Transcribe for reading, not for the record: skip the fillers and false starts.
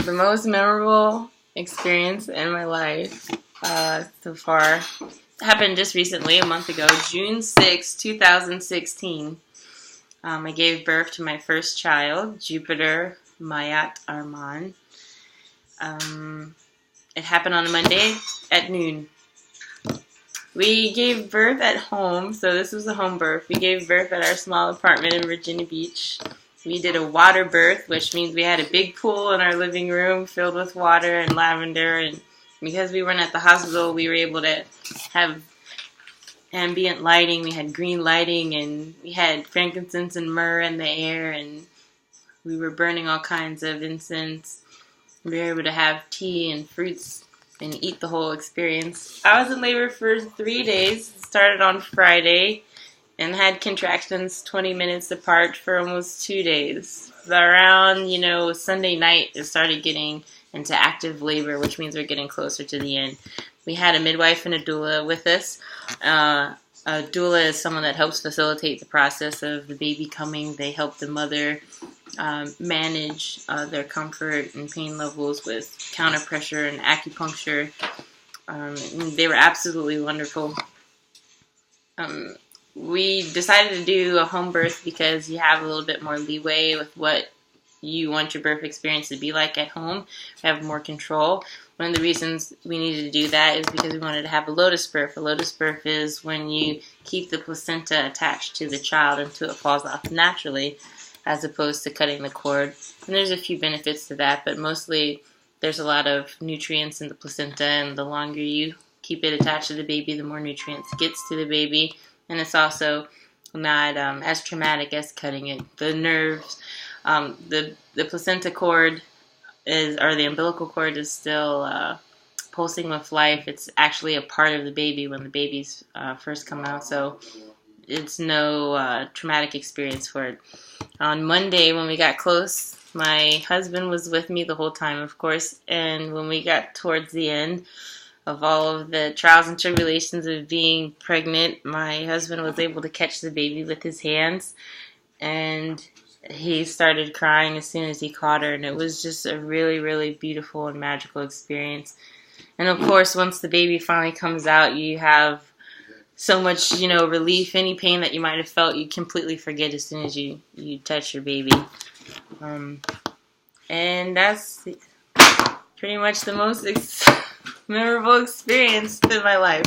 The most memorable experience in my life so far happened just recently, a month ago, June 6, 2016. I gave birth to my first child, Jupiter Mayat Arman. It happened on a Monday at noon. We gave birth at home, so this was a home birth. We gave birth at our small apartment in Virginia Beach. We did a water birth, which means we had a big pool in our living room filled with water and lavender. And because we weren't at the hospital, we were able to have ambient lighting. We had green lighting, and we had frankincense and myrrh in the air, and we were burning all kinds of incense. We were able to have tea and fruits and eat the whole experience. I was in labor for 3 days. It started on Friday and had contractions 20 minutes apart for almost 2 days. Around, Sunday night, it started getting into active labor, which means we're getting closer to the end. We had a midwife and a doula with us. A doula is someone that helps facilitate the process of the baby coming. They help the mother manage their comfort and pain levels with counter pressure and acupuncture. They were absolutely wonderful. We decided to do a home birth because you have a little bit more leeway with what you want your birth experience to be like at home. You have more control. One of the reasons we needed to do that is because we wanted to have a lotus birth. A lotus birth is when you keep the placenta attached to the child until it falls off naturally, as opposed to cutting the cord. And there's a few benefits to that, but mostly there's a lot of nutrients in the placenta, and the longer you keep it attached to the baby, the more nutrients gets to the baby. And it's also not as traumatic as cutting it. The nerves, the placenta cord or the umbilical cord is still pulsing with life. It's actually a part of the baby when the babies first come out, so it's no traumatic experience for it. On Monday, when we got close, my husband was with me the whole time, of course, and when we got towards the end of all of the trials and tribulations of being pregnant, my husband was able to catch the baby with his hands, and he started crying as soon as he caught her, and it was just a really, really beautiful and magical experience. And of course, once the baby finally comes out, you have so much, relief. Any pain that you might have felt, you completely forget as soon as you touch your baby. And that's pretty much the most memorable experience in my life.